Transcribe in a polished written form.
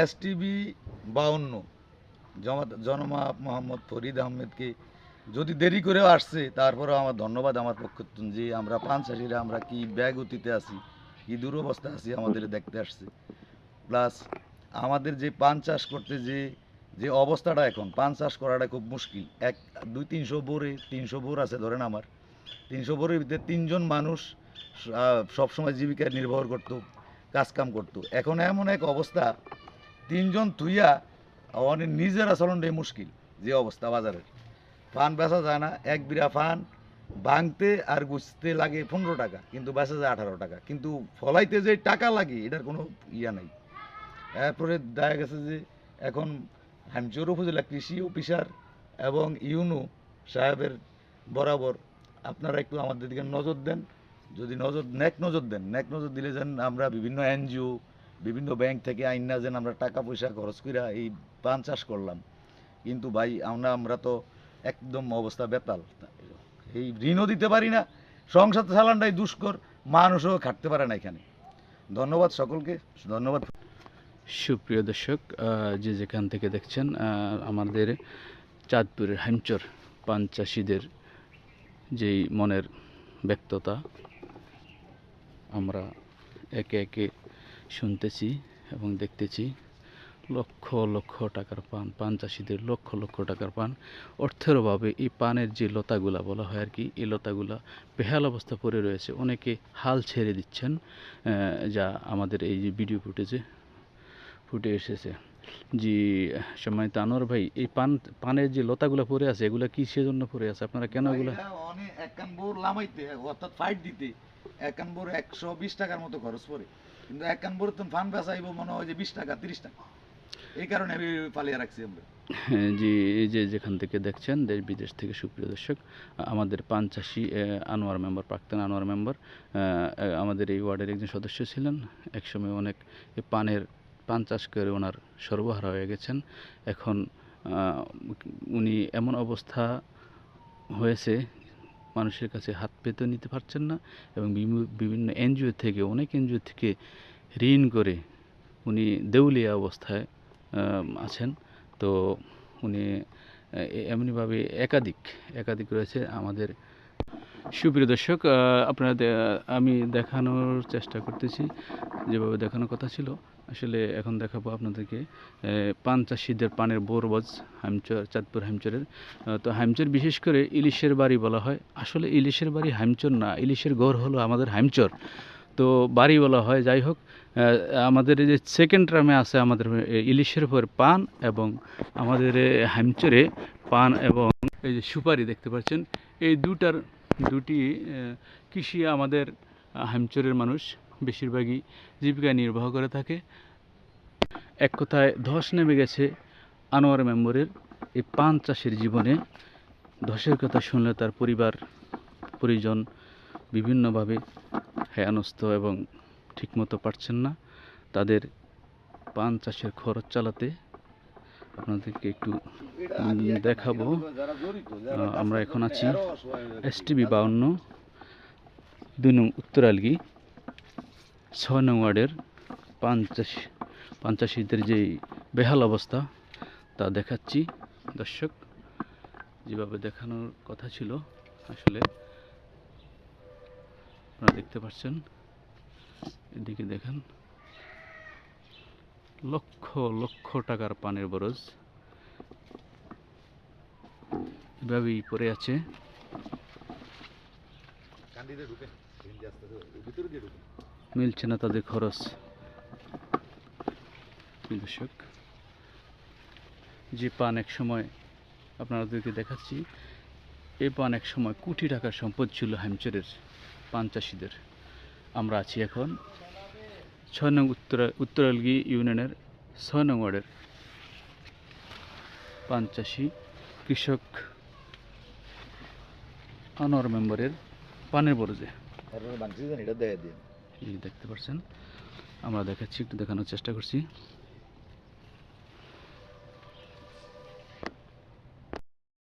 STB 52 জনাব মোহাম্মদ ফরিদ আহমেদকে যদি দেরি করেও আসছে, তারপরেও আমার ধন্যবাদ আমার পক্ষ থেকে, যে আমরা পান চাষিরা আমরা কি ব্যাগতিতে আছি, কি দুরবস্থা আছি, আমাদের দেখতে আসছে। প্লাস আমাদের যে পান চাষ করতে যে যে অবস্থাটা, এখন পান চাষ করাটা খুব মুশকিল। 200-300 বোরে, 300 বোর আছে ধরেন, আমার 300 বোরের ভিতরে 3জন মানুষ সবসময় জীবিকা নির্ভর করতো, কাজকাম করতো। এখন এমন এক অবস্থা, 3জন থুইয়া অনেক নিজেরা চলনটাই মুশকিল। যে অবস্থা বাজারের, পান বেচা যায় না। এক বিড়া পান ভাঙতে আর গুছতে লাগে 15 টাকা, কিন্তু বেচা যায় 18 টাকা। কিন্তু ফলাইতে যে টাকা লাগে এটার কোনো ইয়া নাই। এরপরে দেখা গেছে যে এখন হামচর উপজেলা কৃষি অফিসার এবং ইউনো সাহেবের বরাবর আপনারা একটু আমাদের দিকে নজর দেন। যদি নেক নজর দিলে যেন আমরা বিভিন্ন NGO, বিভিন্ন ব্যাংক থেকে আইনা যেন আমরা টাকা পয়সা খরচ করে এই পান চাষ করলাম। কিন্তু ভাই আমরা তো একদম অবস্থা বেতাল। এই ঋণও দিতে পারি না, সংসার চালানটাই দুষ্কর, মানুষও খাটতে পারে না এখানে। ধন্যবাদ সকলকে, ধন্যবাদ। সুপ্রিয় দর্শক, যে যেখান থেকে দেখছেন, আমাদের চাঁদপুরের হামচর পান চাষিদের যেই মনের ব্যক্ততা আমরা একে একে শুনতেছি এবং দেখতেছি। লক্ষ লক্ষ টাকার পান চাষিদের লক্ষ লক্ষ টাকার পান, অর্থের অভাবে এই পানের যে লতাগুলা বলা হয় আর কি, এই লতাগুলা বেহাল অবস্থা পড়ে রয়েছে। অনেকে হাল ছেড়ে দিচ্ছেন, যা আমাদের এই যে ভিডিও ফুটে এসেছে। জি, সম্মানিত আনোয়ার ভাই, এই পানের যে লতাগুলা পড়ে আছে, এগুলা কি সেজন্য পড়ে আছে? আপনারা কেন এগুলা? অনেক একান বোর লামাইতে, অর্থাৎ ফাইট দিতে একান বোর 120 টাকার মতো খরচ পড়ে, কিন্তু একান বোর তো ফান বেচাইব মনে হয় যে 20 টাকা 30 টাকা। এই কারণে আমি পালিয়ে রাখছি আমরা। হ্যাঁ, জি, এই যে যেখান থেকে দেখছেন দেশ বিদেশ থেকে সুপ্রিয় দর্শক, আমাদের পান চাষি আনোয়ার মেম্বার, প্রাক্তন আনোয়ার মেম্বার, আমাদের এই ওয়ার্ডের একজন সদস্য ছিলেন। একসময় অনেক পান চাষ করে ওনার সর্বহারা হয়ে গেছেন। এখন উনি এমন অবস্থা হয়েছে, মানুষের কাছে হাত পেতে নিতে পারছেন না, এবং বিভিন্ন অনেক এনজিও থেকে ঋণ করে উনি দেউলিয়া অবস্থায় আছেন। তো উনি এমনিভাবে একাধিক রয়েছে আমাদের। সুপ্রিয় দর্শক, আপনাদের আমি দেখানোর চেষ্টা করতেছি, যেভাবে দেখানোর কথা ছিল। আসলে এখন দেখাবো আপনাদেরকে পান চাষিদের পানের বোরবাজ চাঁদপুর হামচরের। তো হামচর বিশেষ করে ইলিশের বাড়ি বলা হয়। আসলে ইলিশের বাড়ি হামচর না, ইলিশের ঘর হলো আমাদের হামচর, তো বাড়ি বলা হয়। যাই হোক, আমাদের এই যে সেকেন্ড টার্মে আছে আমাদের ইলিশের উপর পান, এবং আমাদের হামচরে পান এবং এই যে সুপারি দেখতে পাচ্ছেন, এই দুটি কৃষি আমাদের হামচরের মানুষ বেশিরভাগই জীবিকা নির্বাহ করে থাকে। এক কথায় ধস নেমে গেছে আনোয়ার মেম্বরের এই পান চাষের জীবনে। ধসের কথা শুনলে তার পরিজন বিভিন্নভাবে হেয়ানস্থ এবং ঠিকমতো পারছেন না তাদের পান চাষের খরচ চালাতে। আপনাদেরকে একটু দেখাবো। আমরা এখন আছি STB 52 2 নং উত্তরালগি 6 নং ওয়ার্ডের পান চাষিদের যে বেহাল অবস্থা তা দেখাচ্ছি। দর্শক, যেভাবে দেখানোর কথা ছিল, আসলে আপনারা দেখতে পাচ্ছেন। এদিকে দেখেন, লক্ষ লক্ষ টাকার পানের বরজ এভাবেই পড়ে আছে। মিলছে না তাদের খরচ। দর্শক, যে পান এক সময় আপনাদেরকে দেখাচ্ছি, এই পান এক সময় কোটি টাকার সম্পদ ছিল হামচরের পান চাষিদের। আমরা আছি এখন 6 নং উত্তরালগি ইউনিয়নের 6 নং ওয়ার্ডের পান চাষি কৃষক আনোয়ার মেম্বারের পানের বরজে। দেখতে পাচ্ছেন, আমরা দেখাচ্ছি, একটু দেখানোর চেষ্টা করছি।